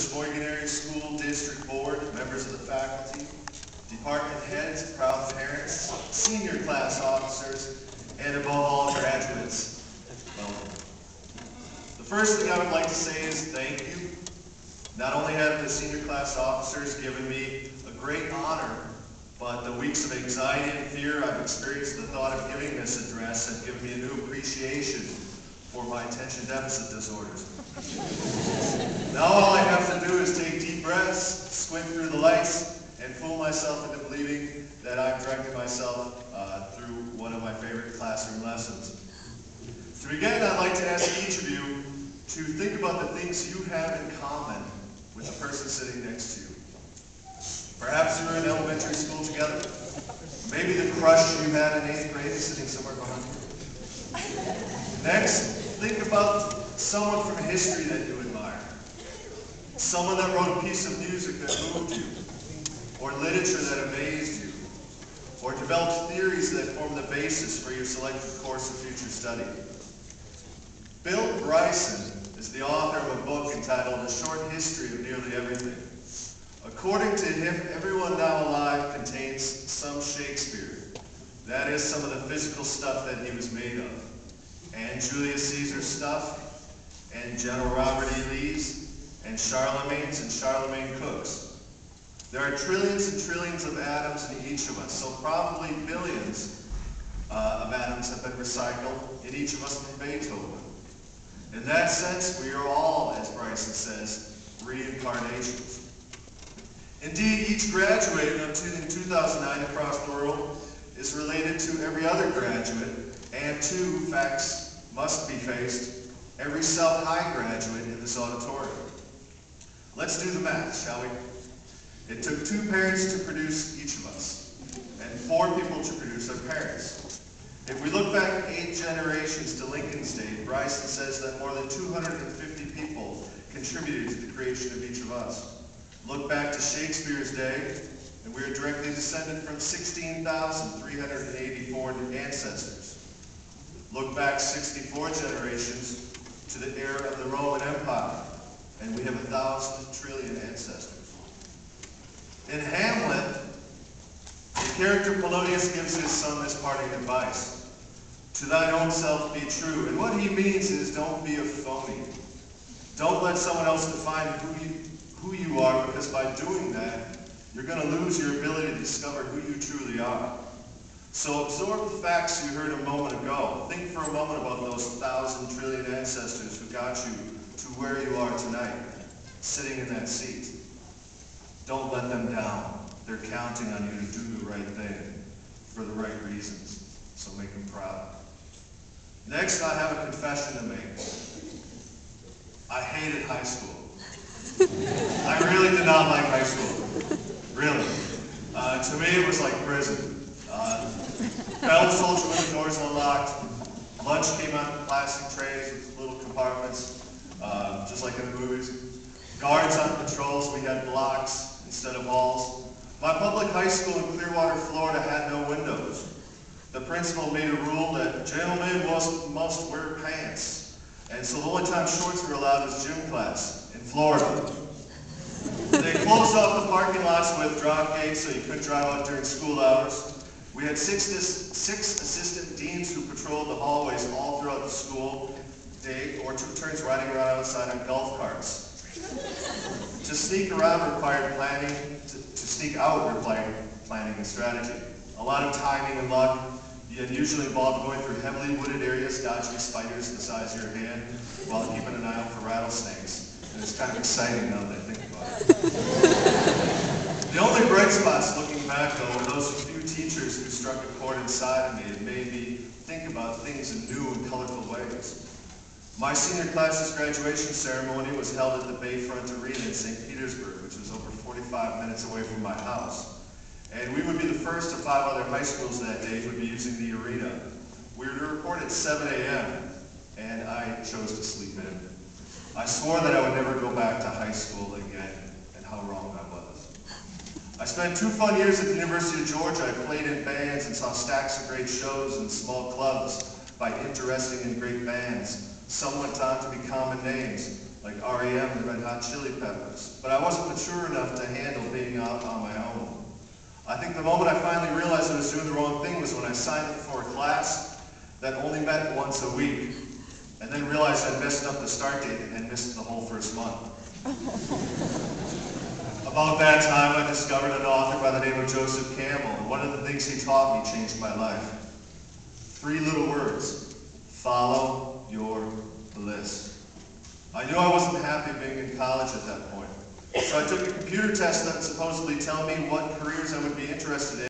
Sheboygan Area School District Board, members of the faculty, department heads, proud parents, senior class officers, and above all, graduates. Welcome. The first thing I would like to say is thank you. Not only have the senior class officers given me a great honor, but the weeks of anxiety and fear I've experienced the thought of giving this address have given me a new appreciation for my attention deficit disorders. Now all I have to do is take deep breaths, squint through the lights, and fool myself into believing that I'm directing myself through one of my favorite classroom lessons. To begin, I'd like to ask each of you to think about the things you have in common with the person sitting next to you. Perhaps you were in elementary school together. Maybe the crush you had in 8th grade is sitting somewhere behind you. Next, think about someone from history that you admire. Someone that wrote a piece of music that moved you, or literature that amazed you, or developed theories that form the basis for your selected course of future study. Bill Bryson is the author of a book entitled A Short History of Nearly Everything. According to him, everyone now alive contains some Shakespeare. That is, some of the physical stuff that he was made of. And Julius Caesar's stuff, and General Robert E. Lee's, and Charlemagne's and Charlemagne Cook's. There are trillions and trillions of atoms in each of us, so probably billions of atoms have been recycled in each of us from Beethoven. In that sense, we are all, as Bryson says, reincarnations. Indeed, each graduate in 2009 across the world is related to every other graduate, and two facts must be faced: every South High graduate in this auditorium. Let's do the math, shall we? It took 2 parents to produce each of us, and 4 people to produce our parents. If we look back 8 generations to Lincoln's day, Bryson says that more than 250 people contributed to the creation of each of us. Look back to Shakespeare's day, and we are directly descended from 16,384 ancestors. Look back 64 generations to the era of the Roman Empire, and we have 1,000 trillion ancestors. In Hamlet, the character Polonius gives his son this parting advice: "To thine own self be true." And what he means is, don't be a phony. Don't let someone else define who you are, because by doing that, you're going to lose your ability to discover who you truly are. So absorb the facts you heard a moment ago. Think for a moment about those 1,000 trillion ancestors who got you to where you are tonight, sitting in that seat. Don't let them down. They're counting on you to do the right thing for the right reasons. So make them proud. Next, I have a confession to make. I hated high school. I really did not like high school. Really. To me, it was like prison. Bell soldier when the doors unlocked. Lunch came out in plastic trays with little compartments, just like in the movies. Guards on patrols, we had blocks instead of walls. My public high school in Clearwater, Florida had no windows. The principal made a rule that gentlemen must wear pants. And so the only time shorts were allowed was gym class in Florida. They closed off the parking lots with drop gates so you couldn't drive out during school hours. We had six assistant deans who patrolled the hallways all throughout the school day, or took turns riding around outside on golf carts. To sneak around required planning, to sneak out required planning and strategy. A lot of timing and luck. It usually involved going through heavily wooded areas, dodging spiders the size of your hand, while keeping an eye out for rattlesnakes. And it's kind of exciting now that I think about it. The only bright spots looking back, though, were those few teachers who struck a chord inside of me and made me think about things in new and colorful ways. My senior class's graduation ceremony was held at the Bayfront Arena in St. Petersburg, which was over 45 minutes away from my house. And we would be the first of 5 other high schools that day who would be using the arena. We were to report at 7 a.m., and I chose to sleep in. I swore that I would never go back to high school again, and how wrong I was. I spent 2 fun years at the University of Georgia. I played in bands and saw stacks of great shows in small clubs by interesting and great bands. Some went on to be common names. like REM and the Red Hot Chili Peppers, but I wasn't mature enough to handle being out on my own. I think the moment I finally realized I was doing the wrong thing was when I signed up for a class that only met once a week, and then realized I'd messed up the start date and missed the whole first month. About that time, I discovered an author by the name of Joseph Campbell, and one of the things he taught me changed my life. 3 little words: follow your bliss. I knew I wasn't happy being in college at that point, so I took a computer test that would supposedly tell me what careers I would be interested in.